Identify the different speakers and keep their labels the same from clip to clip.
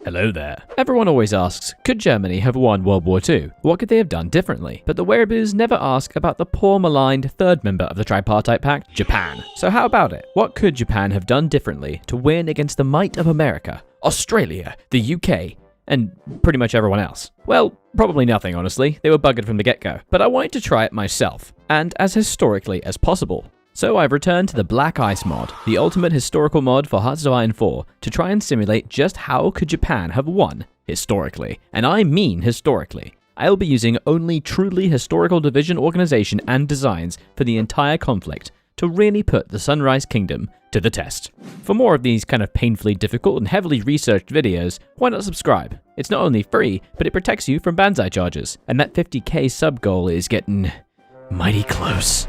Speaker 1: Hello there. Everyone always asks, could Germany have won World War II? What could they have done differently? But the wereaboos never ask about the poor maligned third member of the tripartite pact, Japan. So how about it? What could Japan have done differently to win against the might of America, Australia, the UK, and pretty much everyone else? Well, probably nothing, honestly. They were buggered from the get-go. But I wanted to try it myself, and as historically as possible. So I've returned to the Black Ice mod, the ultimate historical mod for Hearts of Iron 4, to try and simulate just how could Japan have won, historically. And I mean historically. I'll be using only truly historical division organization and designs for the entire conflict to really put the Sunrise Kingdom to the test. For more of these kind of painfully difficult and heavily researched videos, why not subscribe? It's not only free, but it protects you from banzai charges, and that 50k sub goal is getting mighty close.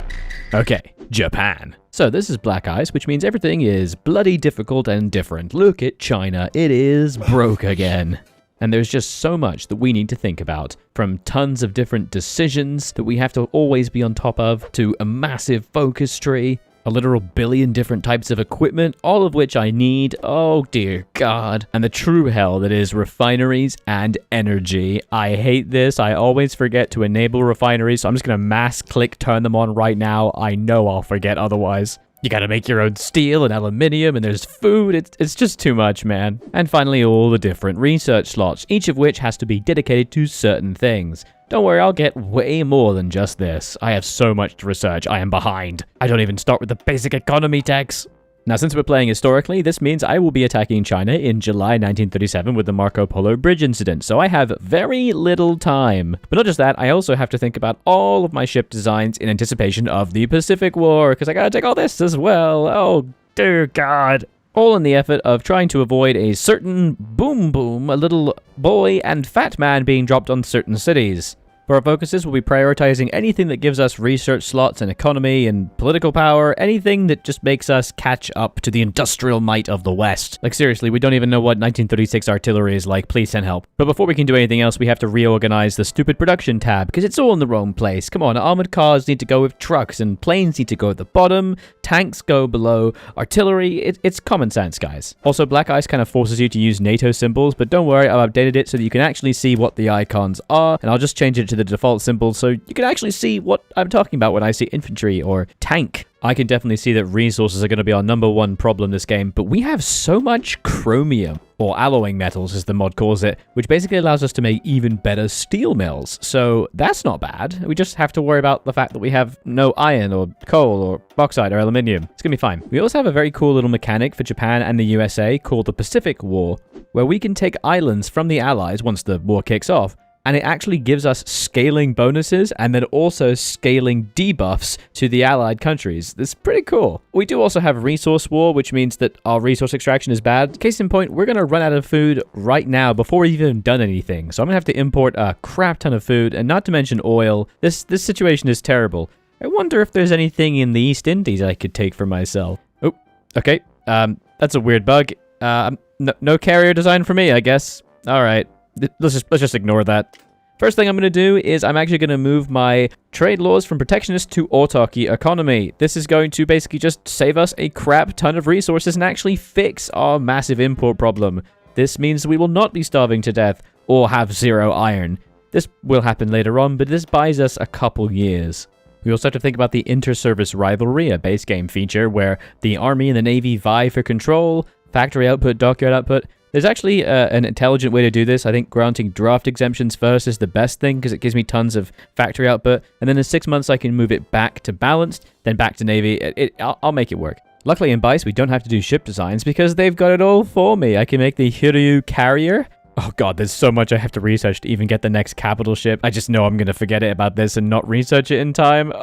Speaker 1: Okay, Japan. So this is Black Ice, which means everything is bloody difficult and different. Look at China, it is broke again. And there's just so much that we need to think about, from tons of different decisions that we have to always be on top of, to a massive focus tree, a literal billion different types of equipment, all of which I need, oh dear God, and the true hell that is refineries and energy. I hate this. I always forget to enable refineries, so I'm just gonna mass click turn them on right now. I know I'll forget otherwise. You gotta make your own steel and aluminium, and there's food. It's just too much, man. And finally, all the different research slots, each of which has to be dedicated to certain things. Don't worry, I'll get way more than just this. I have so much to research, I am behind. I don't even start with the basic economy techs. Now, since we're playing historically, this means I will be attacking China in July 1937 with the Marco Polo Bridge incident, so I have very little time. But not just that, I also have to think about all of my ship designs in anticipation of the Pacific War, because I gotta take all this as well. Oh, dear God. All in the effort of trying to avoid a certain boom, a little boy and fat man being dropped on certain cities. For our focuses, we'll be prioritizing anything that gives us research slots and economy and political power, anything that just makes us catch up to the industrial might of the West. Like seriously, we don't even know what 1936 artillery is like, please send help. But before we can do anything else, we have to reorganize the stupid production tab, because it's all in the wrong place. Come on, armored cars need to go with trucks, and planes need to go at the bottom, tanks go below, artillery, it's common sense, guys. Also, Black Ice kind of forces you to use NATO symbols, but don't worry, I've updated it so that you can actually see what the icons are, and I'll just change it to the default symbol so you can actually see what I'm talking about when I say infantry or tank. I can definitely see that resources are going to be our #1 problem this game, but we have so much chromium, or alloying metals as the mod calls it, which basically allows us to make even better steel mills. So that's not bad. We just have to worry about the fact that we have no iron or coal or bauxite or aluminium. It's going to be fine. We also have a very cool little mechanic for Japan and the USA called the Pacific War, where we can take islands from the Allies once the war kicks off, and it actually gives us scaling bonuses and then also scaling debuffs to the allied countries. This is pretty cool. We do also have resource war, which means that our resource extraction is bad. Case in point, we're going to run out of food right now before we've even done anything. So I'm going to have to import a crap ton of food, and not to mention oil. This situation is terrible. I wonder if there's anything in the East Indies I could take for myself. Oh, okay. That's a weird bug. No carrier design for me, I guess. All right. Let's just ignore that. First thing I'm going to do is I'm actually going to move my trade laws from protectionist to autarky economy. This is going to basically just save us a crap ton of resources and actually fix our massive import problem. This means we will not be starving to death or have 0 iron. This will happen later on, but this buys us a couple years. We also have to think about the inter-service rivalry, a base game feature where the Army and the Navy vie for control, factory output, dockyard output. There's actually an intelligent way to do this. I think granting draft exemptions first is the best thing because it gives me tons of factory output. And then in 6 months, I can move it back to balanced, then back to Navy. I'll make it work. Luckily in BICE, we don't have to do ship designs because they've got it all for me. I can make the Hiryu carrier. Oh god, there's so much I have to research to even get the next capital ship. I just know I'm going to forget it about this and not research it in time.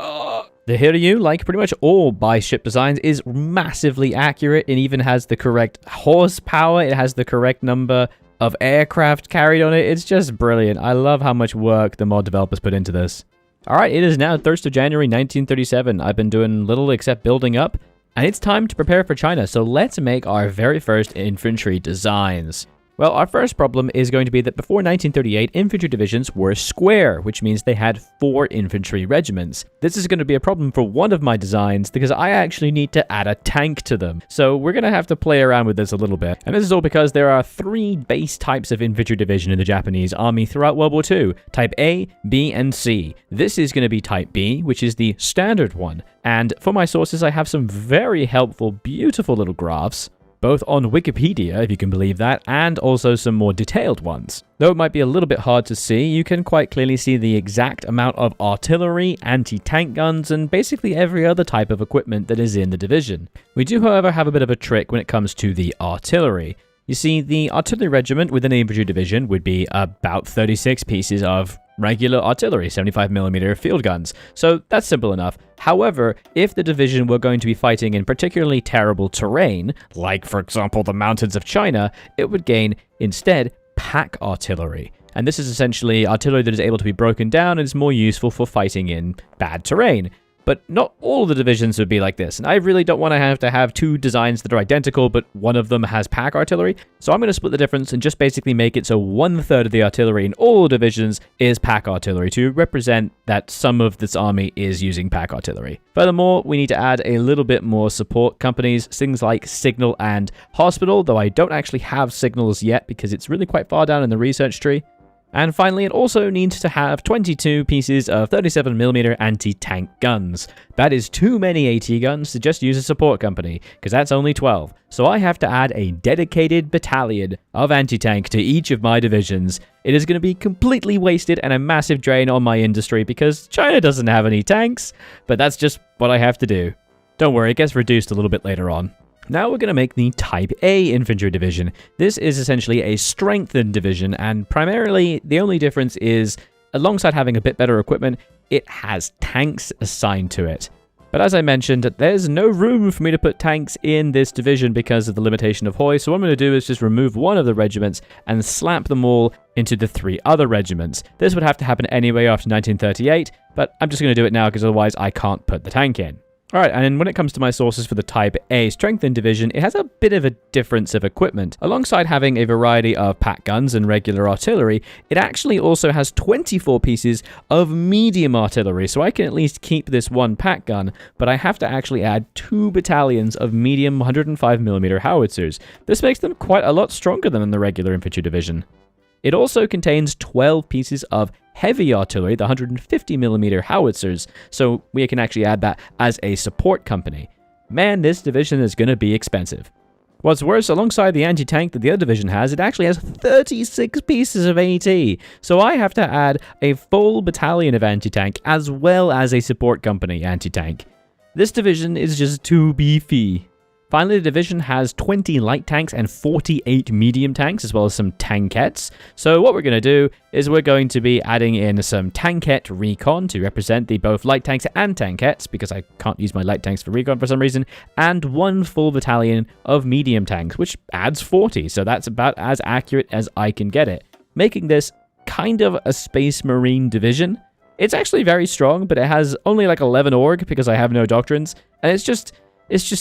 Speaker 1: The Hiryu, like pretty much all BICE ship designs, is massively accurate. It even has the correct horsepower. It has the correct number of aircraft carried on it. It's just brilliant. I love how much work the mod developers put into this. Alright, it is now 1st of January 1937. I've been doing little except building up, and it's time to prepare for China. So let's make our very first infantry designs. Well, our first problem is going to be that before 1938, infantry divisions were square, which means they had 4 infantry regiments. This is going to be a problem for one of my designs because I actually need to add a tank to them. So we're going to have to play around with this a little bit. And this is all because there are 3 base types of infantry division in the Japanese army throughout World War II. Type A, B, and C. This is going to be Type B, which is the standard one. And for my sources, I have some very helpful, beautiful little graphs, both on Wikipedia, if you can believe that, and also some more detailed ones. Though it might be a little bit hard to see, you can quite clearly see the exact amount of artillery, anti-tank guns, and basically every other type of equipment that is in the division. We do, however, have a bit of a trick when it comes to the artillery. You see, the artillery regiment within an infantry division would be about 36 pieces of regular artillery, 75mm field guns. So that's simple enough. However, if the division were going to be fighting in particularly terrible terrain, like for example the mountains of China, it would gain instead pack artillery. And this is essentially artillery that is able to be broken down and is more useful for fighting in bad terrain. But not all of the divisions would be like this, and I really don't want to have 2 designs that are identical, but one of them has pack artillery, so I'm going to split the difference and just basically make it so 1/3 of the artillery in all divisions is pack artillery to represent that some of this army is using pack artillery. Furthermore, we need to add a little bit more support companies, things like signal and hospital, though I don't actually have signals yet because it's really quite far down in the research tree. And finally, it also needs to have 22 pieces of 37mm anti-tank guns. That is too many AT guns to just use a support company, because that's only 12. So I have to add a dedicated battalion of anti-tank to each of my divisions. It is going to be completely wasted and a massive drain on my industry because China doesn't have any tanks, but that's just what I have to do. Don't worry, it gets reduced a little bit later on. Now we're going to make the Type A infantry division. This is essentially a strengthened division, and primarily the only difference is, alongside having a bit better equipment, it has tanks assigned to it. But as I mentioned, there's no room for me to put tanks in this division because of the limitation of HOI, so what I'm going to do is just remove one of the regiments and slap them all into the 3 other regiments. This would have to happen anyway after 1938, but I'm just going to do it now because otherwise I can't put the tank in. Alright, and when it comes to my sources for the Type A strengthened division, it has a bit of a difference of equipment. Alongside having a variety of pack guns and regular artillery, it actually also has 24 pieces of medium artillery, so I can at least keep this 1 pack gun, but I have to actually add 2 battalions of medium 105mm howitzers. This makes them quite a lot stronger than the regular infantry division. It also contains 12 pieces of heavy artillery, the 150mm howitzers, so we can actually add that as a support company. Man, this division is going to be expensive. What's worse, alongside the anti-tank that the other division has, it actually has 36 pieces of AT, so I have to add a full battalion of anti-tank as well as a support company anti-tank. This division is just too beefy. Finally, the division has 20 light tanks and 48 medium tanks, as well as some tankettes. So what we're going to do is we're going to be adding in some tankette recon to represent the both light tanks and tankettes, because I can't use my light tanks for recon for some reason, and 1 full battalion of medium tanks, which adds 40, so that's about as accurate as I can get it, making this kind of a Space Marine division. It's actually very strong, but it has only like 11 org because I have no doctrines, and it's just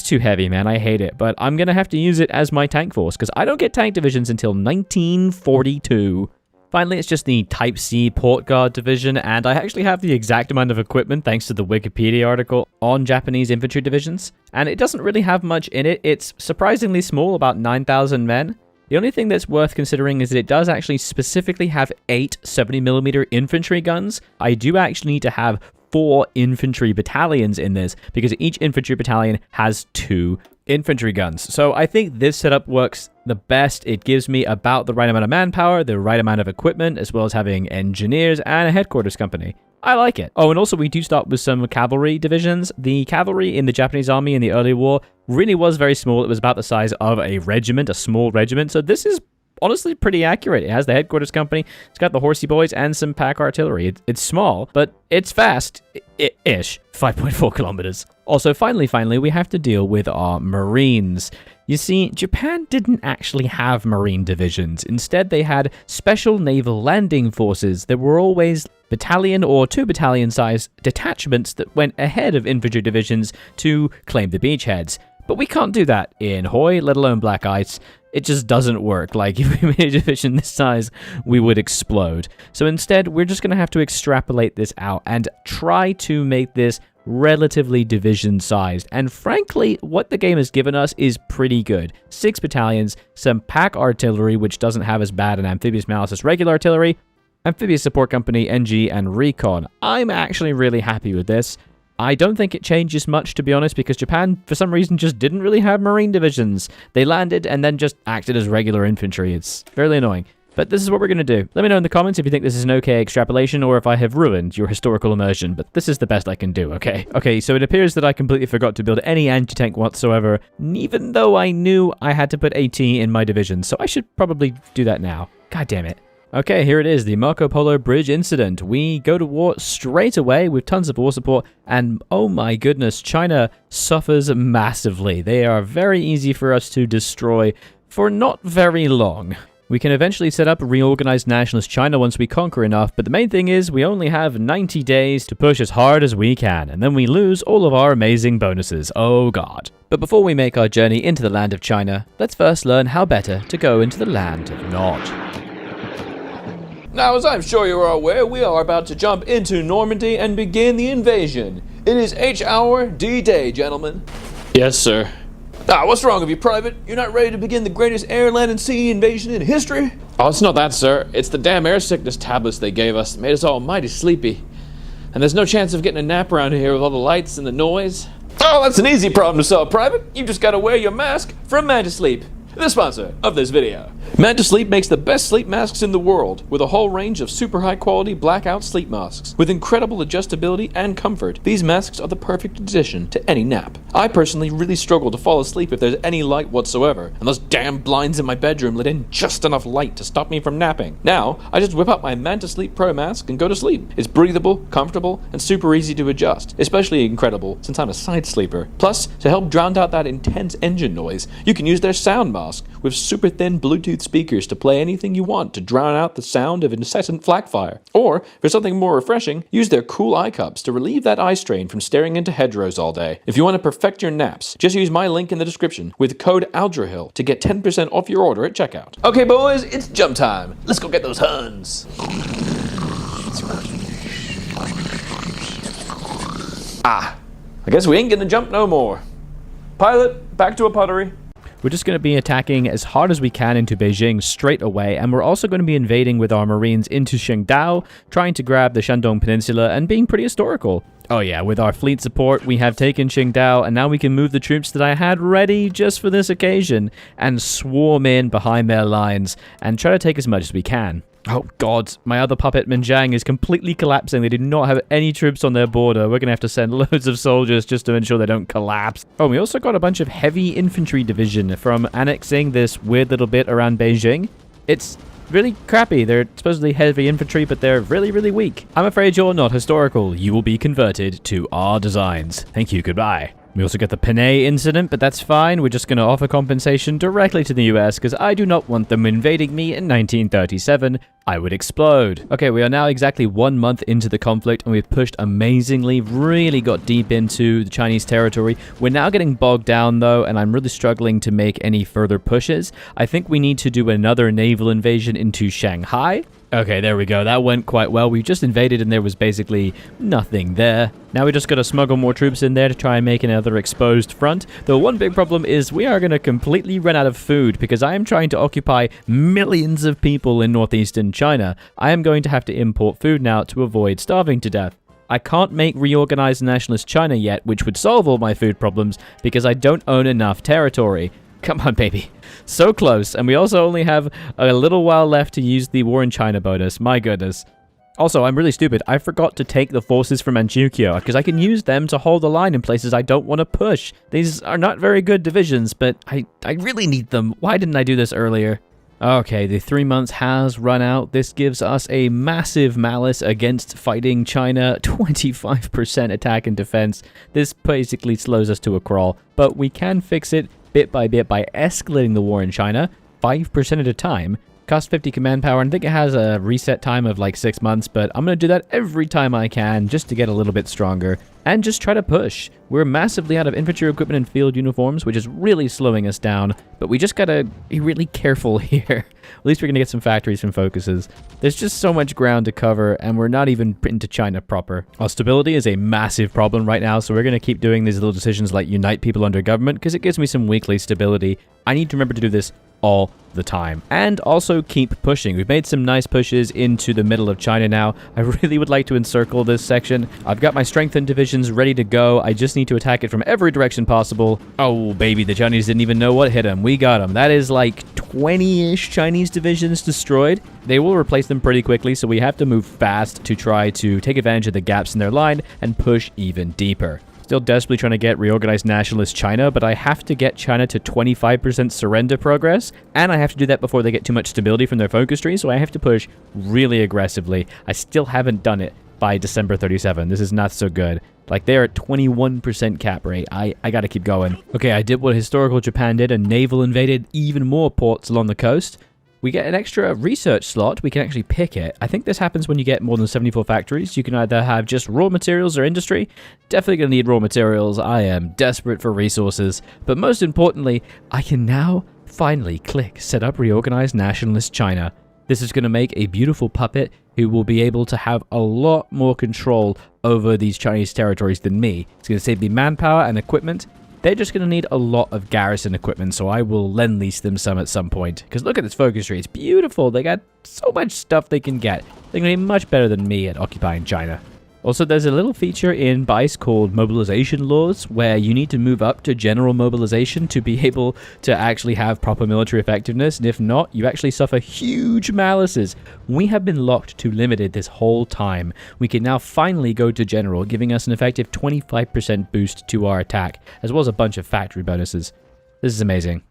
Speaker 1: too heavy, man. I hate it, but I'm going to have to use it as my tank force because I don't get tank divisions until 1942. Finally, it's just the Type C Port Guard division, and I actually have the exact amount of equipment thanks to the Wikipedia article on Japanese infantry divisions, and it doesn't really have much in it. It's surprisingly small, about 9,000 men. The only thing that's worth considering is that it does actually specifically have 8 70mm infantry guns. I do actually need to have 4 infantry battalions in this because each infantry battalion has 2 infantry guns. So I think this setup works the best. It gives me about the right amount of manpower, the right amount of equipment, as well as having engineers and a headquarters company. I like it. Oh, and also we do start with some cavalry divisions. The cavalry in the Japanese army in the early war really was very small. It was about the size of a regiment, a small regiment. So this is honestly pretty accurate. It has the headquarters company, it's got the horsey boys, and some pack artillery. It's small, but it's fast. Ish. 5.4 kilometers. Also, finally, we have to deal with our Marines. You see, Japan didn't actually have Marine divisions. Instead, they had special naval landing forces that were always battalion or 2 battalion size detachments that went ahead of infantry divisions to claim the beachheads. But we can't do that in HOI, let alone Black Ice. It just doesn't work. Like, if we made a division this size, we would explode. So instead, we're just going to have to extrapolate this out and try to make this relatively division-sized. And frankly, what the game has given us is pretty good. 6 battalions, some pack artillery, which doesn't have as bad an amphibious malice as regular artillery, amphibious support company, NG, and recon. I'm actually really happy with this. I don't think it changes much, to be honest, because Japan, for some reason, just didn't really have marine divisions. They landed and then just acted as regular infantry. It's fairly annoying. But this is what we're going to do. Let me know in the comments if you think this is an okay extrapolation or if I have ruined your historical immersion, but this is the best I can do, okay? Okay, so it appears that I completely forgot to build any anti-tank whatsoever, even though I knew I had to put AT in my division, so I should probably do that now. God damn it. Okay, here it is, the Marco Polo Bridge incident. We go to war straight away with tons of war support, and oh my goodness, China suffers massively. They are very easy for us to destroy for not very long. We can eventually set up a reorganized nationalist China once we conquer enough, but the main thing is we only have 90 days to push as hard as we can, and then we lose all of our amazing bonuses. Oh god. But before we make our journey into the land of China, let's first learn how better to go into the land of Nod.
Speaker 2: Now, as I'm sure you are aware, we are about to jump into Normandy and begin the invasion. It is H-hour D-Day, gentlemen.
Speaker 3: Yes, sir.
Speaker 2: Ah, what's wrong with you, Private? You're not ready to begin the greatest air, land, and sea invasion in history?
Speaker 3: Oh, it's not that, sir. It's the damn air sickness tablets they gave us that made us all mighty sleepy. And there's no chance of getting a nap around here with all the lights and the noise.
Speaker 2: Oh, that's an easy problem to solve, Private. You just gotta wear your mask from Mantis Sleep, the sponsor of this video. Mantis Sleep makes the best sleep masks in the world with a whole range of super high quality blackout sleep masks. With incredible adjustability and comfort, these masks are the perfect addition to any nap. I personally really struggle to fall asleep if there's any light whatsoever, and those damn blinds in my bedroom let in just enough light to stop me from napping. Now, I just whip out my Mantis Sleep Pro mask and go to sleep. It's breathable, comfortable, and super easy to adjust, especially incredible since I'm a side sleeper. Plus, to help drown out that intense engine noise, you can use their sound mask with super thin Bluetooth speakers to play anything you want to drown out the sound of incessant flak fire. Or, for something more refreshing, use their cool eye cups to relieve that eye strain from staring into hedgerows all day. If you want to perfect your naps, just use my link in the description with code Aldrahill to get 10% off your order at checkout. Okay, boys, it's jump time. Let's go get those Huns. I guess we ain't gonna jump no more. Pilot, back to a puttery.
Speaker 1: We're just going to be attacking as hard as we can into Beijing straight away, and we're also going to be invading with our marines into Qingdao, trying to grab the Shandong Peninsula and being pretty historical. Oh yeah, with our fleet support, we have taken Qingdao, and now we can move the troops that I had ready just for this occasion and swarm in behind their lines and try to take as much as we can. Oh god, my other puppet Minjiang is completely collapsing. They do not have any troops on their border. We're going to have to send loads of soldiers just to ensure they don't collapse. Oh, we also got a bunch of heavy infantry division from annexing this weird little bit around Beijing. It's really crappy. They're supposedly heavy infantry, but they're really, really weak. I'm afraid you're not historical. You will be converted to our designs. Thank you, goodbye. We also get the Panay incident, but that's fine. We're just going to offer compensation directly to the US because I do not want them invading me in 1937. I would explode. Okay, we are now exactly 1 month into the conflict and we've pushed amazingly, really got deep into the Chinese territory. We're now getting bogged down though, and I'm really struggling to make any further pushes. I think we need to do another naval invasion into Shanghai. Okay, there we go. That went quite well. We just invaded and there was basically nothing there. Now we just got to smuggle more troops in there to try and make another exposed front. Though one big problem is we are going to completely run out of food because I am trying to occupy millions of people in northeastern China. I am going to have to import food now to avoid starving to death. I can't make reorganized nationalist China yet, which would solve all my food problems because I don't own enough territory. Come on, baby. So close. And we also only have a little while left to use the War in China bonus. My goodness. Also, I'm really stupid. I forgot to take the forces from Manchukuo because I can use them to hold the line in places I don't want to push. These are not very good divisions, but I really need them. Why didn't I do this earlier? Okay, the 3 months has run out. This gives us a massive malice against fighting China. 25% attack and defense. This basically slows us to a crawl, but we can fix it bit by bit by escalating the war in China 5% at a time, Costs 50 command power, and I think it has a reset time of like 6 months, but I'm going to do that every time I can just to get a little bit stronger and just try to push. We're massively out of infantry equipment and field uniforms, which is really slowing us down, but we just got to be really careful here. At least we're going to get some factories from focuses. There's just so much ground to cover, and we're not even into China proper. Our stability is a massive problem right now, so we're going to keep doing these little decisions like unite people under government, because it gives me some weekly stability. I need to remember to do this all the time. And also keep pushing. We've made some nice pushes into the middle of China now. I really would like to encircle this section. I've got my strengthened divisions ready to go. I just need to attack it from every direction possible. Oh, baby, the Chinese didn't even know what hit them. We got them. That is like 20-ish Chinese divisions destroyed. They will replace them pretty quickly, so we have to move fast to try to take advantage of the gaps in their line and push even deeper. Still desperately trying to get reorganized nationalist China, but I have to get China to 25% surrender progress, and I have to do that before they get too much stability from their focus tree, so I have to push really aggressively. I still haven't done it by December 37. This is not so good. Like, they're at 21% cap rate. I gotta keep going. Okay, I did what historical Japan did, and Naval invaded even more ports along the coast. We get an extra research slot. We can actually pick it. I think this happens when you get more than 74 factories. You can either have just raw materials or industry. Definitely going to need raw materials. I am desperate for resources. But most importantly, I can now finally click Set Up Reorganized Nationalist China. This is going to make a beautiful puppet who will be able to have a lot more control over these Chinese territories than me. It's going to save me manpower and equipment. They're just going to need a lot of garrison equipment, so I will lend-lease them some at some point. Because look at this focus tree. It's beautiful. They got so much stuff they can get. They're going to be much better than me at occupying China. Also, there's a little feature in BICE called mobilization laws, where you need to move up to general mobilization to be able to actually have proper military effectiveness, and if not, you actually suffer huge malices. We have been locked to limited this whole time. We can now finally go to general, giving us an effective 25% boost to our attack, as well as a bunch of factory bonuses. This is amazing.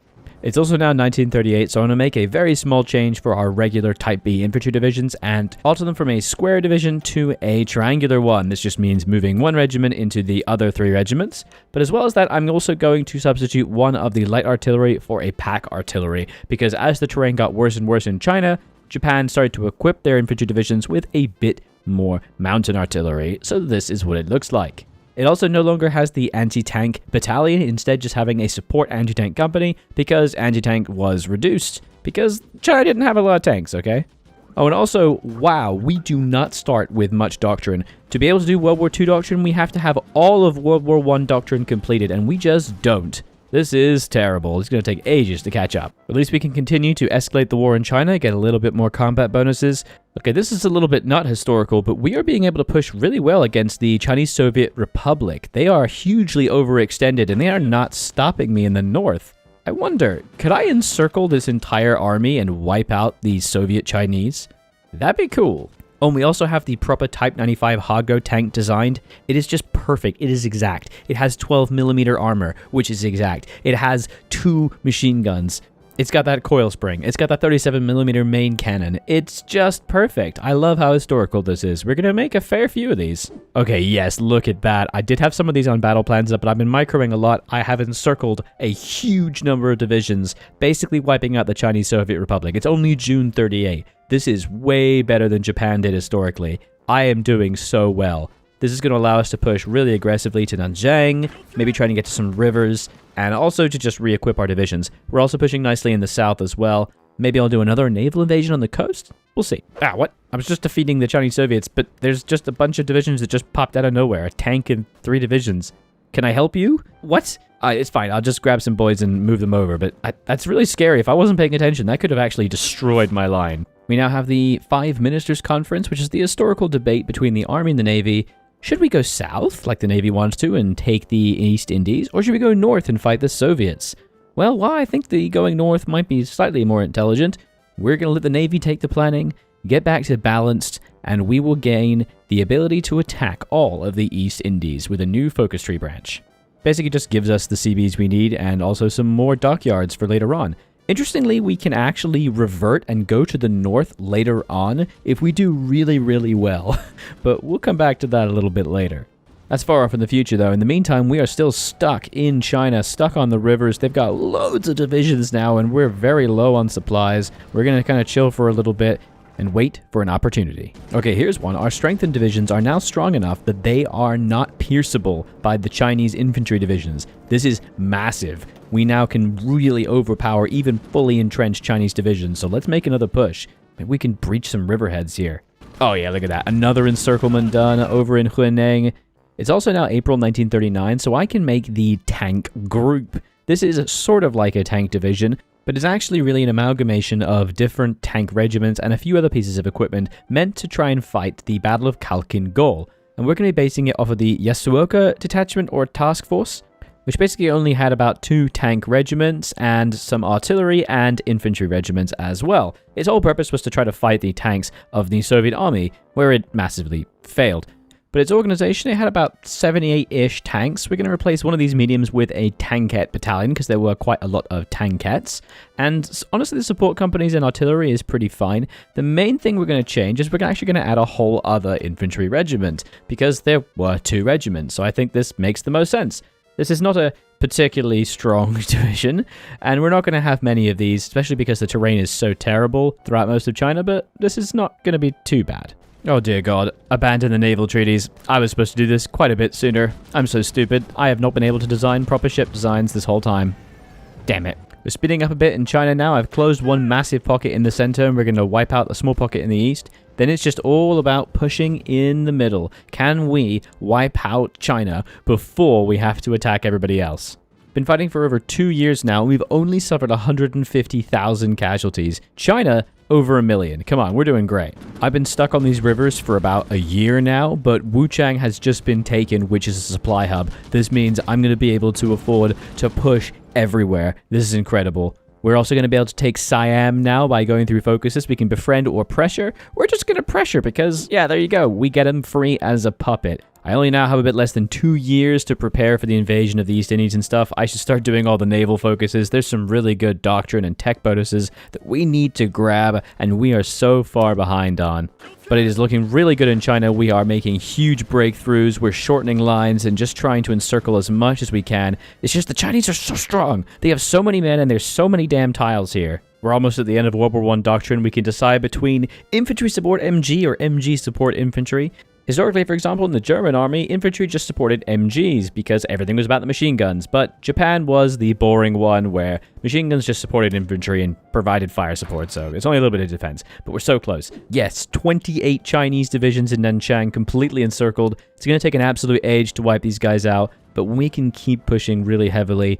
Speaker 1: It's also now 1938, so I'm going to make a very small change for our regular Type B infantry divisions and alter them from a square division to a triangular one. This just means moving one regiment into the other 3 regiments. But as well as that, I'm also going to substitute one of the light artillery for a pack artillery, because as the terrain got worse and worse in China, Japan started to equip their infantry divisions with a bit more mountain artillery. So this is what it looks like. It also no longer has the anti-tank battalion, instead just having a support anti-tank company, because anti-tank was reduced, because China didn't have a lot of tanks, okay? Oh, and also, wow, we do not start with much doctrine. To be able to do World War II doctrine, we have to have all of World War I doctrine completed, and we just don't. This is terrible. It's going to take ages to catch up. At least we can continue to escalate the war in China, get a little bit more combat bonuses. Okay, this is a little bit not historical, but we are being able to push really well against the Chinese Soviet Republic. They are hugely overextended, and they are not stopping me in the north. I wonder, could I encircle this entire army and wipe out the Soviet Chinese? That'd be cool. Oh, and we also have the proper Type 95 Hago tank designed. It is just perfect. It is exact. It has 12mm armor, which is exact. It has 2 machine guns. It's got that coil spring. It's got that 37mm main cannon. It's just perfect. I love how historical this is. We're going to make a fair few of these. Okay, yes, look at that. I did have some of these on battle plans, but I've been microing a lot. I have encircled a huge number of divisions, basically wiping out the Chinese Soviet Republic. It's only June 38. This is way better than Japan did historically. I am doing so well. This is going to allow us to push really aggressively to Nanjing, maybe trying to get to some rivers, and also to just re-equip our divisions. We're also pushing nicely in the south as well. Maybe I'll do another naval invasion on the coast? We'll see. Ah, what? I was just defeating the Chinese Soviets, but there's just a bunch of divisions that just popped out of nowhere. A tank and 3 divisions. Can I help you? What? It's fine. I'll just grab some boys and move them over, but that's really scary. If I wasn't paying attention, that could have actually destroyed my line. We now have the 5 Ministers Conference, which is the historical debate between the Army and the Navy. Should we go south, like the Navy wants to, and take the East Indies, or should we go north and fight the Soviets? Well, while I think the going north might be slightly more intelligent, we're going to let the Navy take the planning, get back to balanced, and we will gain the ability to attack all of the East Indies with a new focus tree branch. Basically just gives us the CBs we need, and also some more dockyards for later on. Interestingly, we can actually revert and go to the north later on if we do really, really well. But we'll come back to that a little bit later. That's far off in the future, though. In the meantime, we are still stuck in China, stuck on the rivers. They've got loads of divisions now, and we're very low on supplies. We're going to kind of chill for a little bit and wait for an opportunity. Okay, here's one. Our strengthened divisions are now strong enough that they are not pierceable by the Chinese infantry divisions. This is massive. We now can really overpower even fully entrenched Chinese divisions, so let's make another push. Maybe we can breach some riverheads here. Oh yeah, look at that. Another encirclement done over in Huineng. It's also now April 1939, so I can make the tank group. This is sort of like a tank division, but it's actually really an amalgamation of different tank regiments and a few other pieces of equipment meant to try and fight the Battle of Khalkhin Gol. And we're going to be basing it off of the Yasuoka detachment or task force, which basically only had about 2 tank regiments and some artillery and infantry regiments as well. Its whole purpose was to try to fight the tanks of the Soviet army, where it massively failed. But its organization, it had about 78-ish tanks. We're going to replace one of these mediums with a tankette battalion because there were quite a lot of tankettes. And honestly, the support companies and artillery is pretty fine. The main thing we're going to change is we're actually going to add a whole other infantry regiment because there were 2 regiments. So I think this makes the most sense. This is not a particularly strong division, and we're not going to have many of these, especially because the terrain is so terrible throughout most of China, but this is not going to be too bad. Oh dear God, abandon the naval treaties. I was supposed to do this quite a bit sooner. I'm so stupid. I have not been able to design proper ship designs this whole time. Damn it. We're speeding up a bit in China now. I've closed one massive pocket in the center, and we're going to wipe out a small pocket in the east. Then it's just all about pushing in the middle. Can we wipe out China before we have to attack everybody else? Been fighting for over 2 years now, and we've only suffered 150,000 casualties. China, over 1 million. Come on, we're doing great. I've been stuck on these rivers for about a year now, but Wuchang has just been taken, which is a supply hub. This means I'm going to be able to afford to push everywhere. This is incredible. We're also going to be able to take Siam now by going through focuses. We can befriend or pressure. We're just going to pressure because, yeah, there you go. We get him free as a puppet. I only now have a bit less than 2 years to prepare for the invasion of the East Indies and stuff. I should start doing all the naval focuses. There's some really good doctrine and tech bonuses that we need to grab, and we are so far behind on. But it is looking really good in China. We are making huge breakthroughs. We're shortening lines and just trying to encircle as much as we can. It's just the Chinese are so strong. They have so many men, and there's so many damn tiles here. We're almost at the end of World War I doctrine. We can decide between infantry support MG or MG support infantry. Historically, for example, in the German army, infantry just supported MGs because everything was about the machine guns, but Japan was the boring one where machine guns just supported infantry and provided fire support, so it's only a little bit of defense, but we're so close. Yes, 28 Chinese divisions in Nanchang completely encircled. It's going to take an absolute age to wipe these guys out, but we can keep pushing really heavily.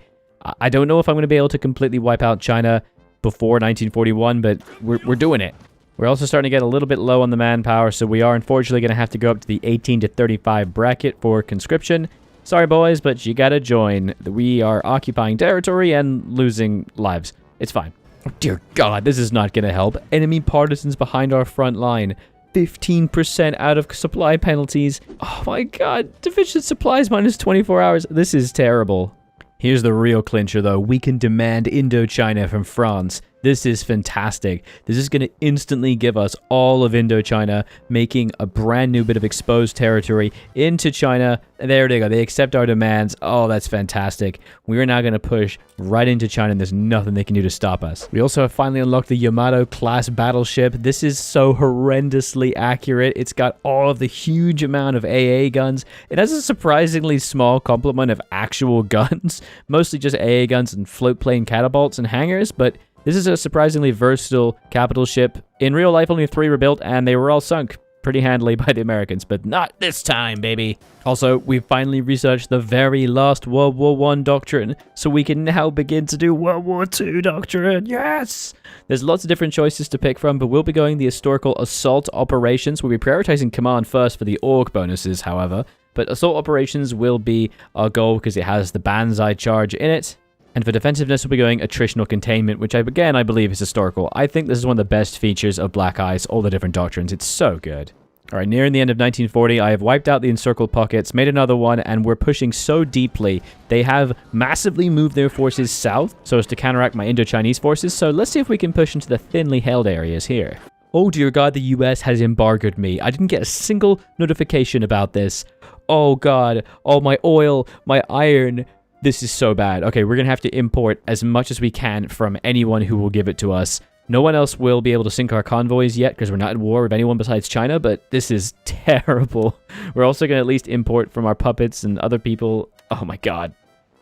Speaker 1: I don't know if I'm going to be able to completely wipe out China before 1941, but we're doing it. We're also starting to get a little bit low on the manpower, so we are unfortunately going to have to go up to the 18 to 35 bracket for conscription. Sorry, boys, but you gotta join. We are occupying territory and losing lives. It's fine. Oh, dear God, this is not going to help. Enemy partisans behind our front line. 15% out of supply penalties. Oh my God, deficient supplies minus 24 hours. This is terrible. Here's the real clincher, though. We can demand Indochina from France. This is fantastic. This is going to instantly give us all of Indochina, making a brand new bit of exposed territory into China. There they go. They accept our demands. Oh, that's fantastic. We are now going to push right into China, and there's nothing they can do to stop us. We also have finally unlocked the Yamato-class battleship. This is so horrendously accurate. It's got all of the huge amount of AA guns. It has a surprisingly small complement of actual guns, mostly just AA guns and float plane catapults and hangars, but this is a surprisingly versatile capital ship. In real life, only 3 were built, and they were all sunk pretty handily by the Americans, but not this time, baby. Also, we've finally researched the very last World War I doctrine, so we can now begin to do World War II doctrine. Yes! There's lots of different choices to pick from, but we'll be going the historical assault operations. We'll be prioritizing command first for the org bonuses, however, but assault operations will be our goal because it has the Banzai charge in it. And for defensiveness, we'll be going attritional containment, which I believe is historical. I think this is one of the best features of Black Ice, all the different doctrines. It's so good. Alright, nearing the end of 1940, I have wiped out the encircled pockets, made another one, and we're pushing so deeply. They have massively moved their forces south so as to counteract my Indo-Chinese forces, so let's see if we can push into the thinly held areas here. Oh dear God, the US has embargoed me. I didn't get a single notification about this. Oh God, all my oil, my iron. This is so bad. Okay, we're going to have to import as much as we can from anyone who will give it to us. No one else will be able to sink our convoys yet because we're not at war with anyone besides China, but this is terrible. We're also going to at least import from our puppets and other people. Oh my God.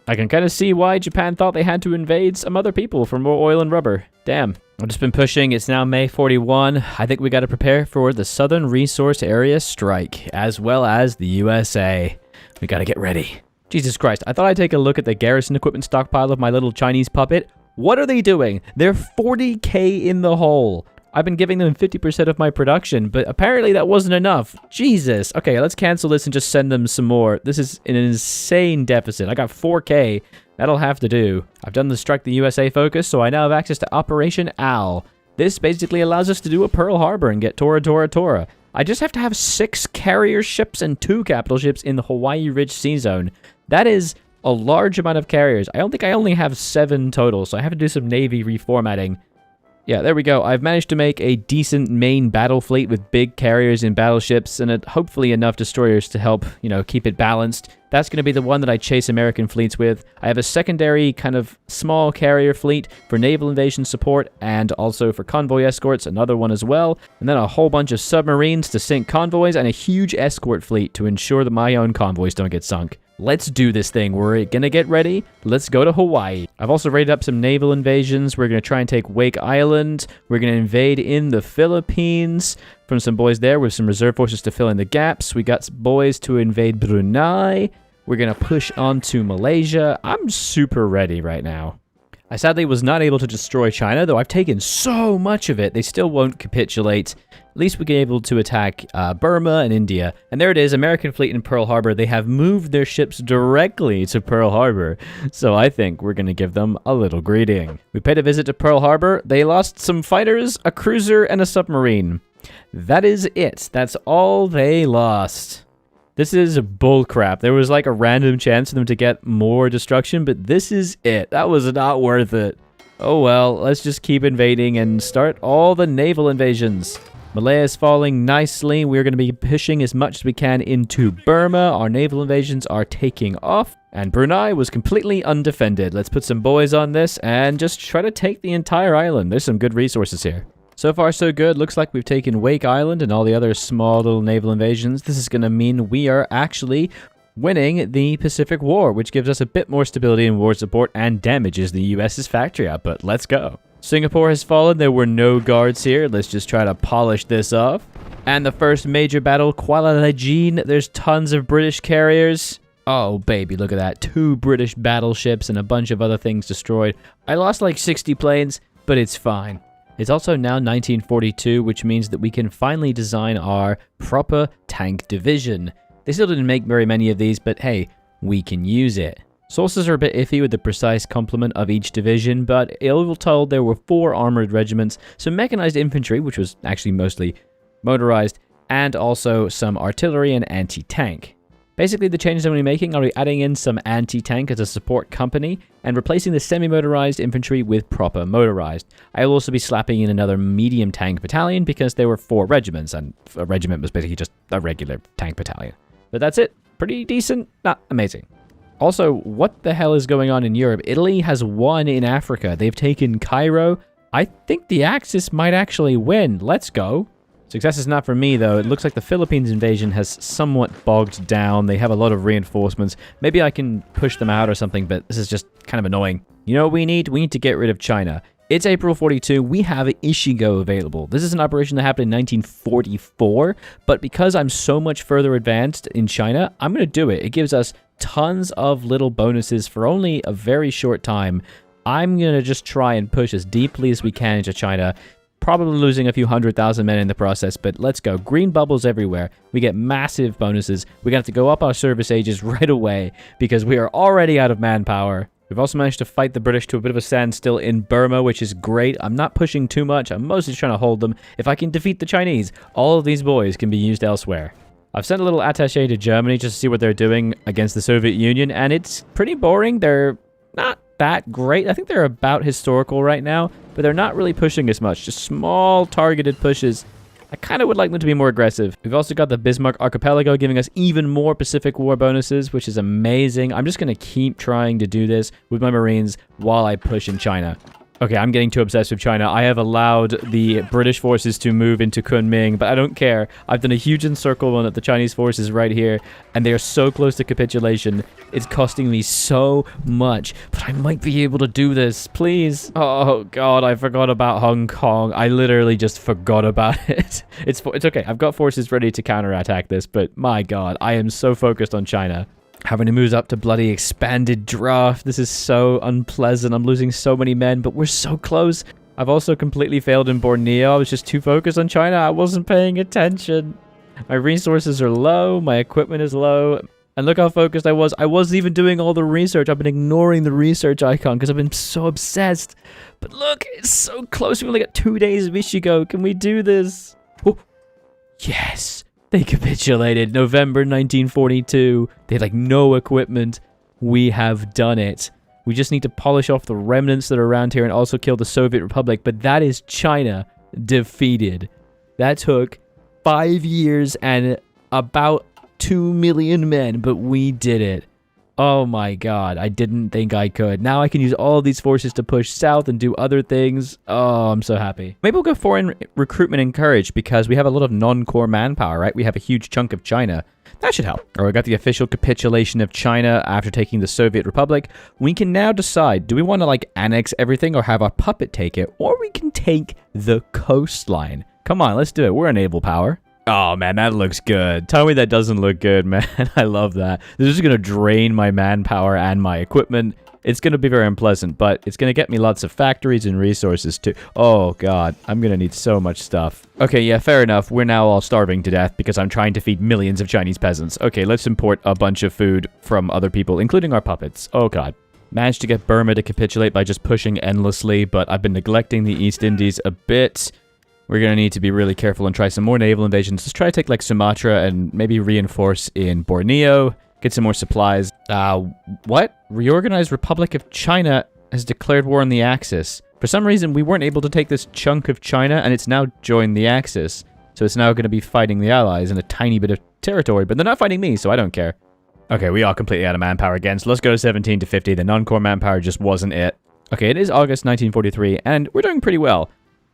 Speaker 1: I can kind of see why Japan thought they had to invade some other people for more oil and rubber. Damn. I've just been pushing. It's now May 41. I think we got to prepare for the Southern Resource Area strike, as well as the USA. We got to get ready. Jesus Christ. I thought I'd take a look at the garrison equipment stockpile of my little Chinese puppet. What are they doing? They're 40k in the hole. I've been giving them 50% of my production, but apparently that wasn't enough. Jesus. Okay, let's cancel this and just send them some more. This is an insane deficit. I got 4k. That'll have to do. I've done the Strike the USA focus, so I now have access to Operation Owl. This basically allows us to do a Pearl Harbor and get Tora Tora Tora. I just have to have 6 carrier ships and 2 capital ships in the Hawaii Ridge Sea Zone. That is a large amount of carriers. I don't think I only have 7 total, so I have to do some Navy reformatting. Yeah, there we go. I've managed to make a decent main battle fleet with big carriers and battleships and hopefully enough destroyers to help, keep it balanced. That's going to be the one that I chase American fleets with. I have a secondary kind of small carrier fleet for naval invasion support and also for convoy escorts, another one as well. And then a whole bunch of submarines to sink convoys and a huge escort fleet to ensure that my own convoys don't get sunk. Let's do this thing. We're gonna get ready. Let's go to Hawaii. I've also raided up some naval invasions. We're gonna try and take Wake Island. We're gonna invade in the Philippines from some boys there with some reserve forces to fill in the gaps. We got boys to invade Brunei. We're gonna push on to Malaysia. I'm super ready right now. I sadly was not able to destroy China, though I've taken so much of it. They still won't capitulate. At least we get able to attack Burma and India. And there it is, American fleet in Pearl Harbor. They have moved their ships directly to Pearl Harbor. So I think we're going to give them a little greeting. We paid a visit to Pearl Harbor. They lost some fighters, a cruiser, and a submarine. That is it. That's all they lost. This is bullcrap. There was like a random chance for them to get more destruction, but this is it. That was not worth it. Oh well, let's just keep invading and start all the naval invasions. Malaya is falling nicely. We're going to be pushing as much as we can into Burma. Our naval invasions are taking off. And Brunei was completely undefended. Let's put some boys on this and just try to take the entire island. There's some good resources here. So far, so good. Looks like we've taken Wake Island and all the other small little naval invasions. This is going to mean we are actually winning the Pacific War, which gives us a bit more stability in war support and damages the US's factory output. Let's go. Singapore has fallen. There were no guards here. Let's just try to polish this off. And the first major battle, Kuala Lumpur. There's tons of British carriers. Oh, baby, look at that. 2 British battleships and a bunch of other things destroyed. I lost like 60 planes, but it's fine. It's also now 1942, which means that we can finally design our proper tank division. They still didn't make very many of these, but hey, we can use it. Sources are a bit iffy with the precise complement of each division, but all told there were 4 armored regiments, some mechanized infantry, which was actually mostly motorized, and also some artillery and anti-tank. Basically, the changes I'm going to be making are adding in some anti-tank as a support company and replacing the semi-motorized infantry with proper motorized. I will also be slapping in another medium tank battalion because there were 4 regiments and a regiment was basically just a regular tank battalion. But that's it. Pretty decent, not amazing. Also, what the hell is going on in Europe? Italy has won in Africa. They've taken Cairo. I think the Axis might actually win. Let's go. Success is not for me, though. It looks like the Philippines invasion has somewhat bogged down. They have a lot of reinforcements. Maybe I can push them out or something, but this is just kind of annoying. You know what we need? We need to get rid of China. It's April 42. We have Ishigo available. This is an operation that happened in 1944, but because I'm so much further advanced in China, I'm going to do it. It gives us tons of little bonuses for only a very short time. I'm going to just try and push as deeply as we can into China. Probably losing a few 100,000 men in the process, but let's go. Green bubbles everywhere. We get massive bonuses. We're going to have to go up our service ages right away because we are already out of manpower. We've also managed to fight the British to a bit of a standstill in Burma, which is great. I'm not pushing too much. I'm mostly trying to hold them. If I can defeat the Chinese, all of these boys can be used elsewhere. I've sent a little attaché to Germany just to see what they're doing against the Soviet Union, and it's pretty boring. They're not that great. I think they're about historical right now, but they're not really pushing as much. Just small targeted pushes. I kind of would like them to be more aggressive. We've also got the Bismarck Archipelago giving us even more Pacific War bonuses, which is amazing. I'm just going to keep trying to do this with my Marines while I push in China. Okay, I'm getting too obsessed with China. I have allowed the British forces to move into Kunming, but I don't care. I've done a huge encirclement at the Chinese forces right here, and they are so close to capitulation. It's costing me so much, but I might be able to do this, please. Oh, God, I forgot about Hong Kong. I literally just forgot about it. It's okay. I've got forces ready to counterattack this, but my God, I am so focused on China. Having to move up to bloody expanded draft. This is so unpleasant. I'm losing so many men, but we're so close. I've also completely failed in Borneo. I was just too focused on China. I wasn't paying attention. My resources are low. My equipment is low. And look how focused I was. I wasn't even doing all the research. I've been ignoring the research icon because I've been so obsessed. But look, it's so close. We only got 2 days of Ishigo. Can we do this? Oh, yes. They capitulated November 1942. They had like no equipment. We have done it. We just need to polish off the remnants that are around here and also kill the Soviet Republic. But that is China defeated. That took 5 years and about 2 million men, but we did it. Oh my God, I didn't think I could. Now I can use all of these forces to push south and do other things. Oh, I'm so happy. Maybe we'll go foreign recruitment and courage because we have a lot of non-core manpower, right? We have a huge chunk of China. That should help. Or we got the official capitulation of China after taking the Soviet Republic. We can now decide, do we want to like annex everything or have our puppet take it? Or we can take the coastline. Come on, let's do it. We're a naval power. Oh, man, that looks good. Tell me that doesn't look good, man. I love that. This is going to drain my manpower and my equipment. It's going to be very unpleasant, but it's going to get me lots of factories and resources, too. Oh, God. I'm going to need so much stuff. Okay, yeah, fair enough. We're now all starving to death because I'm trying to feed millions of Chinese peasants. Okay, let's import a bunch of food from other people, including our puppets. Oh, God. Managed to get Burma to capitulate by just pushing endlessly, but I've been neglecting the East Indies a bit. We're going to need to be really careful and try some more naval invasions. Let's try to take like Sumatra and maybe reinforce in Borneo. Get some more supplies. What? Reorganized Republic of China has declared war on the Axis. For some reason, we weren't able to take this chunk of China, and it's now joined the Axis. So it's now going to be fighting the Allies in a tiny bit of territory, but they're not fighting me, so I don't care. Okay, we are completely out of manpower again, so let's go to 17 to 50. The non-core manpower just wasn't it. Okay, it is August 1943, and we're doing pretty well.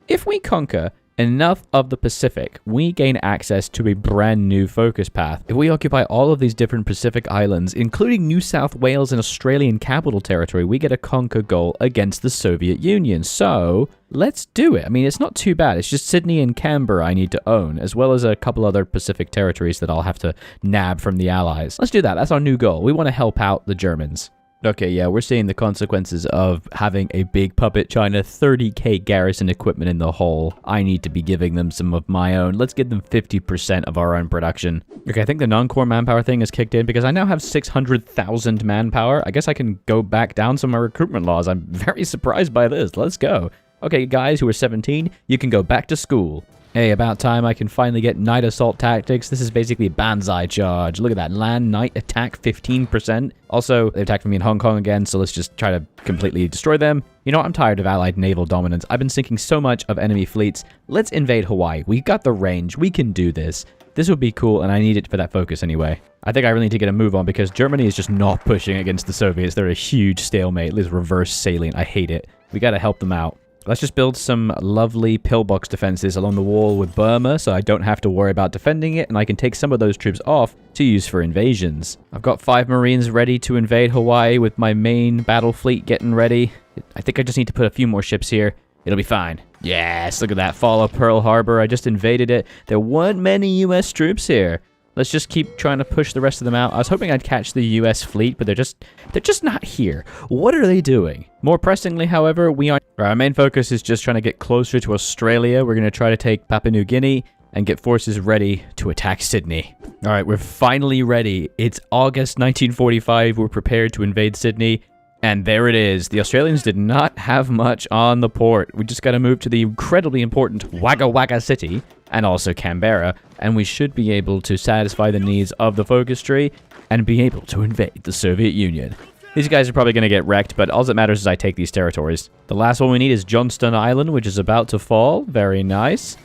Speaker 1: If we conquer enough of the Pacific, we gain access to a brand new focus path. If we occupy all of these different Pacific islands, including New South Wales and Australian Capital Territory, we get a conquer goal against the Soviet Union. So, let's do it. I mean, it's not too bad. It's just Sydney and Canberra I need to own, as well as a couple other Pacific territories that I'll have to nab from the Allies. Let's do that. That's our new goal. We want to help out the Germans. Okay, yeah, we're seeing the consequences of having a big puppet China, 30k garrison equipment in the hole. I need to be giving them some of my own. Let's give them 50% of our own production. Okay, I think the non-core manpower thing has kicked in because I now have 600,000 manpower. I guess I can go back down some of my recruitment laws. I'm very surprised by this. Let's go. Okay, guys who are 17, you can go back to school. Hey, about time I can finally get night assault tactics. This is basically Banzai charge. Look at that. Land night attack 15%. Also, they attacked me in Hong Kong again, so let's just try to completely destroy them. You know, I'm tired of Allied naval dominance. I've been sinking so much of enemy fleets. Let's invade Hawaii. We got the range. We can do this. This would be cool, and I need it for that focus anyway. I think I really need to get a move on because Germany is just not pushing against the Soviets. They're a huge stalemate. This reverse salient. I hate it. We got to help them out. Let's just build some lovely pillbox defenses along the wall with Burma so I don't have to worry about defending it and I can take some of those troops off to use for invasions. I've got 5 Marines ready to invade Hawaii with my main battle fleet getting ready. I think I just need to put a few more ships here. It'll be fine. Yes, look at that. Fall of Pearl Harbor. I just invaded it. There weren't many US troops here. Let's just keep trying to push the rest of them out. I was hoping I'd catch the US fleet, but they're just not here. What are they doing? More pressingly, however, our main focus is just trying to get closer to Australia. We're going to try to take Papua New Guinea and get forces ready to attack Sydney. All right, we're finally ready. It's August 1945. We're prepared to invade Sydney. And there it is. The Australians did not have much on the port. We just got to move to the incredibly important Wagga Wagga City and also Canberra, and we should be able to satisfy the needs of the focus tree and be able to invade the Soviet Union. These guys are probably going to get wrecked, but all that matters is I take these territories. The last one we need is Johnston Island, which is about to fall. Very nice.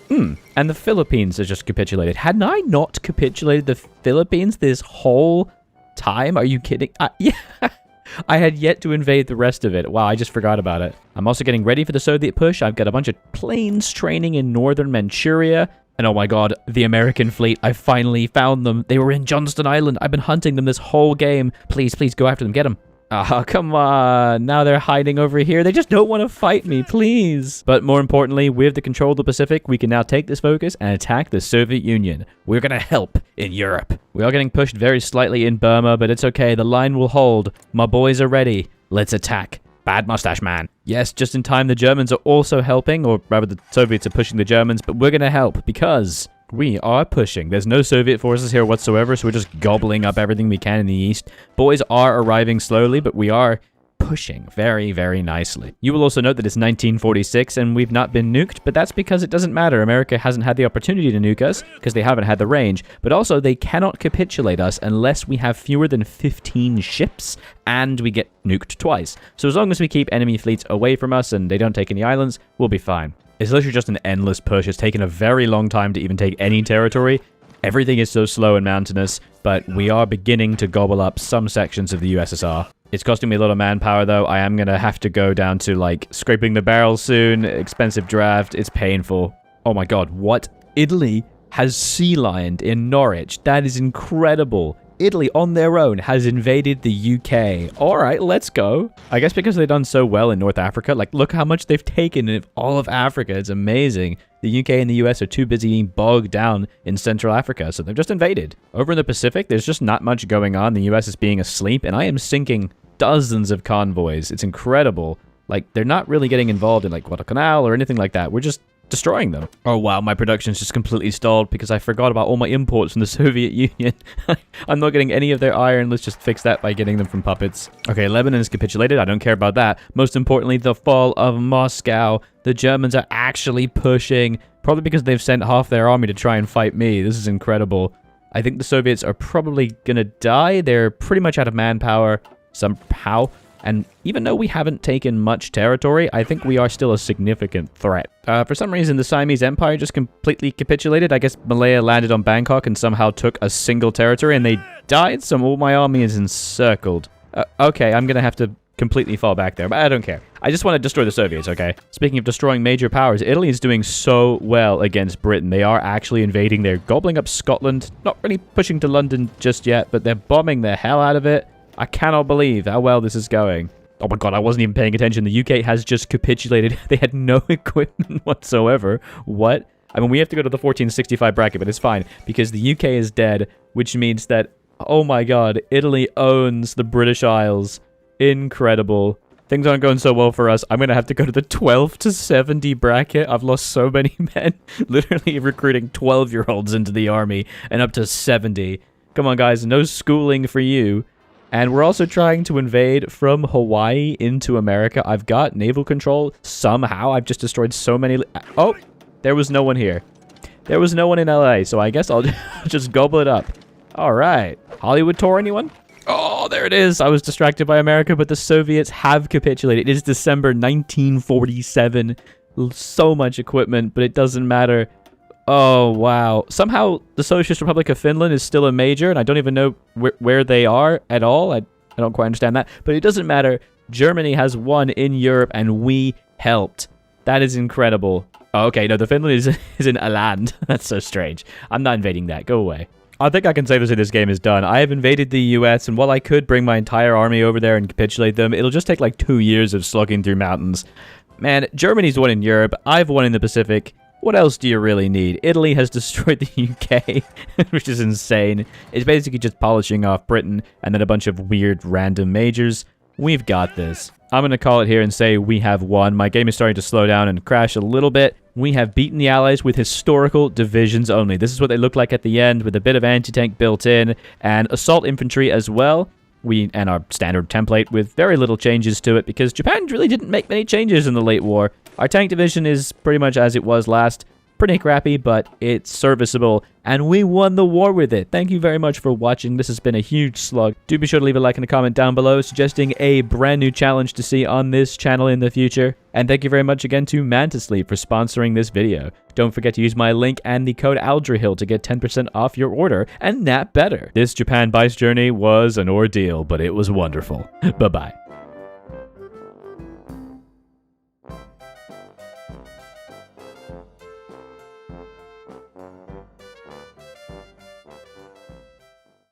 Speaker 1: And the Philippines has just capitulated. Hadn't I not capitulated the Philippines this whole time? Are you kidding? Yeah. I had yet to invade the rest of it. Wow, I just forgot about it. I'm also getting ready for the Soviet push. I've got a bunch of planes training in northern Manchuria. And oh my god, the American fleet. I finally found them. They were in Johnston Island. I've been hunting them this whole game. Please, please go after them. Get them. Ah, come on. Now they're hiding over here. They just don't want to fight me, please. But more importantly, with the control of the Pacific, we can now take this focus and attack the Soviet Union. We're going to help in Europe. We are getting pushed very slightly in Burma, but it's okay. The line will hold. My boys are ready. Let's attack. Bad mustache man. Yes, just in time, the Germans are also helping, or rather the Soviets are pushing the Germans, but we're going to help because we are pushing. There's no Soviet forces here whatsoever, so we're just gobbling up everything we can in the east. Boys are arriving slowly, but we are pushing very, very nicely. You will also note that it's 1946 and we've not been nuked, but that's because it doesn't matter. America hasn't had the opportunity to nuke us because they haven't had the range, but also they cannot capitulate us unless we have fewer than 15 ships and we get nuked twice. So as long as we keep enemy fleets away from us and they don't take any islands, we'll be fine. It's literally just an endless push. It's taken a very long time to even take any territory. Everything is so slow and mountainous, but we are beginning to gobble up some sections of the USSR. It's costing me a lot of manpower, though. I am going to have to go down to, like, scraping the barrel soon. Expensive draft. It's painful. Oh my god, what? Italy has sea lioned in Norwich. That is incredible. Italy, on their own, has invaded the UK. Alright, let's go. I guess because they've done so well in North Africa. Like, look how much they've taken in all of Africa. It's amazing. The UK and the US are too busy being bogged down in Central Africa, so they've just invaded. Over in the Pacific, there's just not much going on. The US is being asleep, and I am sinking dozens of convoys. It's incredible. Like, they're not really getting involved in, like, Guadalcanal or anything like that. We're just destroying them. Oh wow, my production's just completely stalled because I forgot about all my imports from the Soviet Union. I'm not getting any of their iron. Let's just fix that by getting them from puppets. Okay, Lebanon has capitulated. I don't care about that. Most importantly, the fall of Moscow. The Germans are actually pushing, probably because they've sent half their army to try and fight me. This is incredible. I think the Soviets are probably gonna die. They're pretty much out of manpower somehow. And even though we haven't taken much territory, I think we are still a significant threat. For some reason, the Siamese Empire just completely capitulated. I guess Malaya landed on Bangkok and somehow took a single territory and they died, so all my army is encircled. Okay, I'm going to have to completely fall back there, but I don't care. I just want to destroy the Soviets, okay? Speaking of destroying major powers, Italy is doing so well against Britain. They are actually invading. They're gobbling up Scotland. Not really pushing to London just yet, but they're bombing the hell out of it. I cannot believe how well this is going. Oh my god, I wasn't even paying attention. The UK has just capitulated. They had no equipment whatsoever. What? I mean, we have to go to the 1465 bracket, but it's fine because the UK is dead, which means that, oh my god, Italy owns the British Isles. Incredible. Things aren't going so well for us. I'm going to have to go to the 12 to 70 bracket. I've lost so many men. Literally recruiting 12-year-olds into the army and up to 70. Come on, guys. No schooling for you. And we're also trying to invade from Hawaii into America. I've got naval control somehow. I've just destroyed so many... Oh, there was no one here. There was no one in LA, so I guess I'll just gobble it up. All right. Hollywood tour, anyone? Oh, there it is. I was distracted by America, but the Soviets have capitulated. It is December 1947. So much equipment, but it doesn't matter. Oh, wow. Somehow, the Socialist Republic of Finland is still a major, and I don't even know where they are at all. I don't quite understand that. But it doesn't matter. Germany has won in Europe, and we helped. That is incredible. Oh, okay, no, the Finland is in a land. That's so strange. I'm not invading that. Go away. I think I can safely say this game is done. I have invaded the US, and while I could bring my entire army over there and capitulate them, it'll just take like 2 years of slugging through mountains. Man, Germany's won in Europe. I've won in the Pacific. What else do you really need? Italy has destroyed the UK, which is insane. It's basically just polishing off Britain and then a bunch of weird random majors. We've got this. I'm going to call it here and say we have won. My game is starting to slow down and crash a little bit. We have beaten the Allies with historical divisions only. This is what they look like at the end with a bit of anti-tank built in and assault infantry as well. And our standard template with very little changes to it because Japan really didn't make many changes in the late war. Our tank division is pretty much as it was last. Pretty crappy, but it's serviceable, and we won the war with it. Thank you very much for watching. This has been a huge slug. Do be sure to leave a like and a comment down below suggesting a brand new challenge to see on this channel in the future. And thank you very much again to Mantisleep for sponsoring this video. Don't forget to use my link and the code Aldrahill to get 10% off your order and nap better. This Japan Vice journey was an ordeal, but it was wonderful. Bye-bye.